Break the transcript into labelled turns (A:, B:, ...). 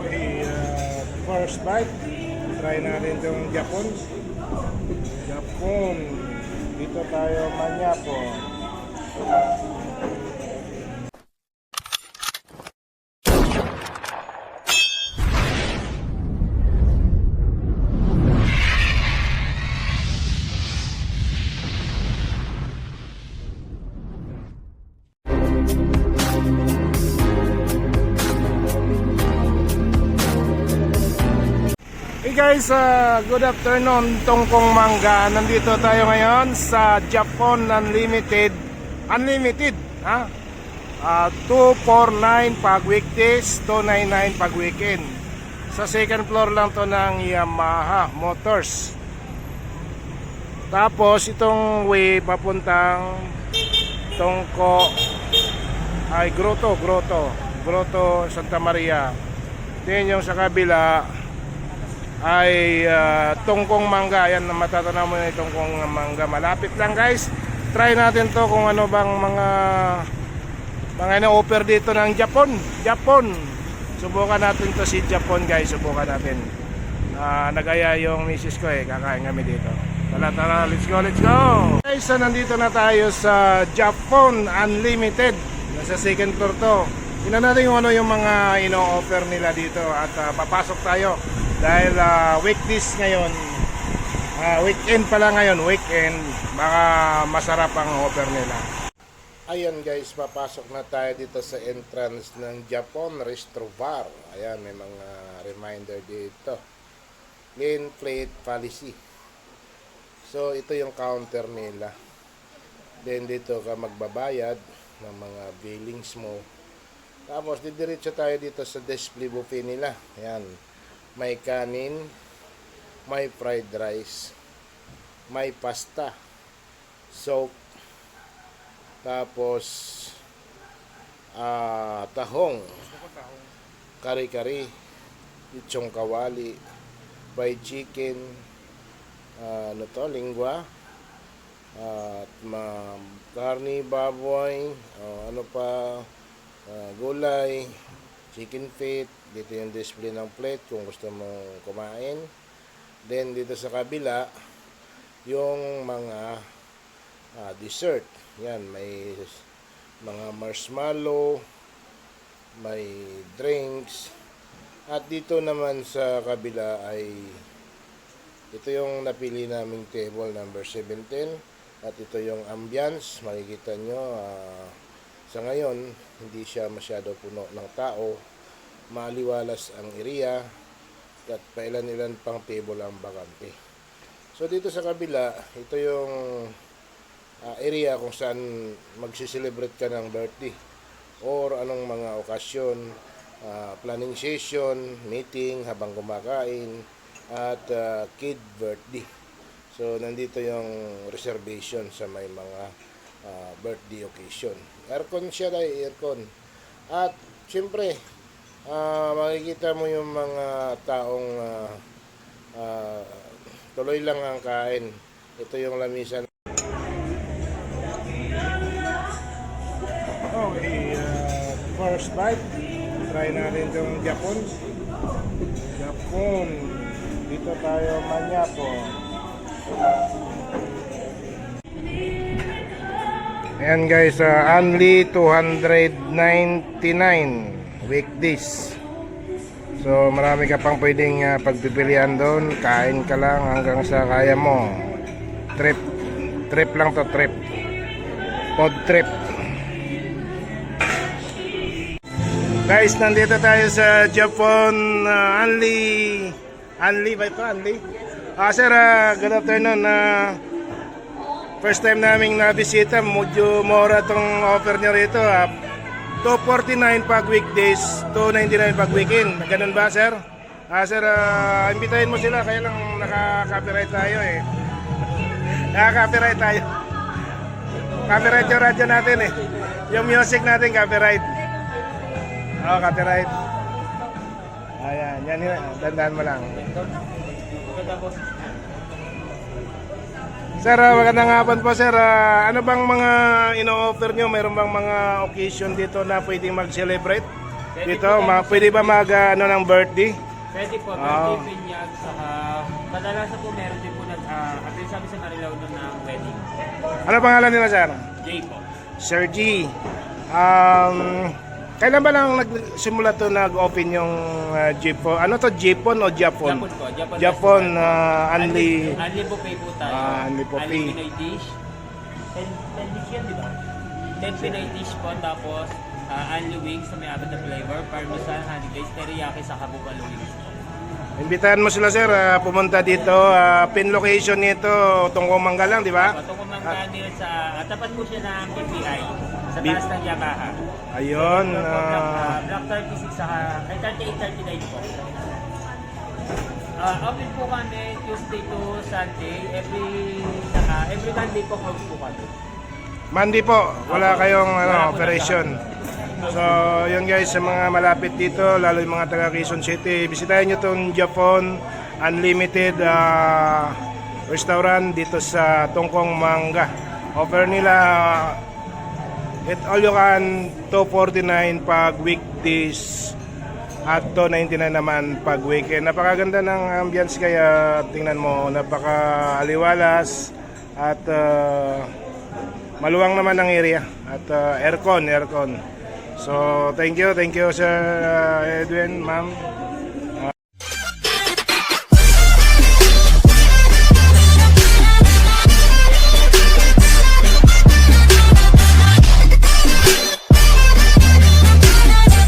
A: Okay, first bite. Try natin itong Japon. Japon. Dito tayo manyapo. Hey guys, good afternoon, Tongkong Mangga. Nandito tayo ngayon sa Japon Unlimited. Unlimited, ha? 249 pag weekdays, 299 pag weekend. Sa second floor lang to ng Yamaha Motors. Tapos itong way papuntang Tongko ay Grotto Santa Maria. Then yung sa kabila ay Tongkong Mangga. Ayan, matatanaw mo na yung Tongkong Mangga. Malapit lang guys. Try natin to kung ano bang mga ina-offer dito ng Japon. Subukan natin to si Japon guys. Subukan natin. Nagaya yung misis ko kakain kami dito. Tara, let's go. Guys, nandito na tayo sa Japon Unlimited. Nasa second floor to. Tingnan natin yung ano yung mga ino-offer nila dito. At papasok tayo. Dahil weekdays ngayon, weekend pala ngayon, baka masarap ang offer nila. Ayan guys, papasok na tayo dito sa entrance ng Japon Restobar. Ayan, may mga reminder dito. Clean plate policy. So, ito yung counter nila. Then dito ka magbabayad ng mga billings mo. Tapos, didiretso tayo dito sa display buffet nila. Ayan. May kanin, may fried rice, may pasta, soup, tapos tahong, kari-kari, lechong kawali, fried chicken, lingwa, at karni, baboy, gulay, chicken feet. Dito yung display ng plate kung gusto mong kumain. Then dito sa kabila yung mga dessert. Yan, may mga marshmallow, may drinks. At dito naman sa kabila ay ito yung napili naming table number 17. At ito yung ambience. Makikita nyo sa ngayon hindi siya masyado puno ng tao. Maliwalas ang area at pailan-ilan pang table ang bakante. So dito sa kabila, ito yung area kung saan magsiselebrate ka ng birthday or anong mga okasyon, planning session, meeting habang kumakain, at kid birthday. So nandito yung reservation sa may mga birthday occasion. Aircon siya dahil aircon. At siyempre makikita mo yung mga taong tuloy lang ang kain. Ito yung lamisan. Okay, first bite. Try natin itong Japon. Dito tayo manyapo. Ayan guys, only 299 weekdays. So marami ka pang pwedeng pagpipilian doon. Kain ka lang hanggang sa kaya mo. Trip lang to, trip. Pod trip. Guys, nandito tayo sa Japon Unli ba ito? Unli? Sir, good afternoon. First time naming nabisita. Medyo mura tong offer nyo rito. 249 pag weekdays, 299 pag weekend. Ganun ba, sir? Sir, imbitahin mo sila. Kaya lang naka-copyright tayo Naka-copyright tayo. Copyright yung radyo natin Yung music natin, copyright. Copyright. Ayan, yan. Dandaan mo lang. Sir, magandang hapon po sir. Ano bang mga ino-offer nyo? Mayroon bang mga occasion dito na pwedeng mag-celebrate? dito. Pwede ba mag ano ng birthday?
B: Pwede po, birthday pinyag, saka kadalasan po meron din po at yung sabi sa Marilao nun na wedding.
A: Ano pangalan nila, sir?
B: Jay po.
A: Sir G. Kailan ba lang nagsimula to nag-open yung Japon? Ano to, Japon o Japon?
B: Japon po.
A: Japon, Unli.
B: Unli buffet po tayo.
A: Unli buffet.
B: Unli Pinoy dish. 10 dish yan, di ba? 10 Pinoy dish po, tapos Unli wings na may apat na flavor, parmesan, honey glazed, teriyaki, saka buffalo wings po.
A: Imbitahan mo sila, sir, pumunta dito. Pin location nito, Tungkong Manggalang, di ba?
B: Tungkong Manggalang sa tapat po siya ng BPI, sa taas ng Yamaha.
A: Ayun.
B: Block 36 saka 38-39 po. Open po kami Tuesday to Sunday. Every Monday po close po kami.
A: Monday po, wala kayong operation. So, yun guys, sa mga malapit dito, lalo yung mga taga Quezon City, bisitahin nyo itong Japon Unlimited restaurant dito sa Tungkong Mangga. Offer nila eat all you can, 249 pag weekdays at 299 naman pag weekend. Napakaganda ng ambience, kaya tingnan mo, napaka-aliwalas at maluwang naman ang area at aircon. So thank you Sir Edwin, ma'am.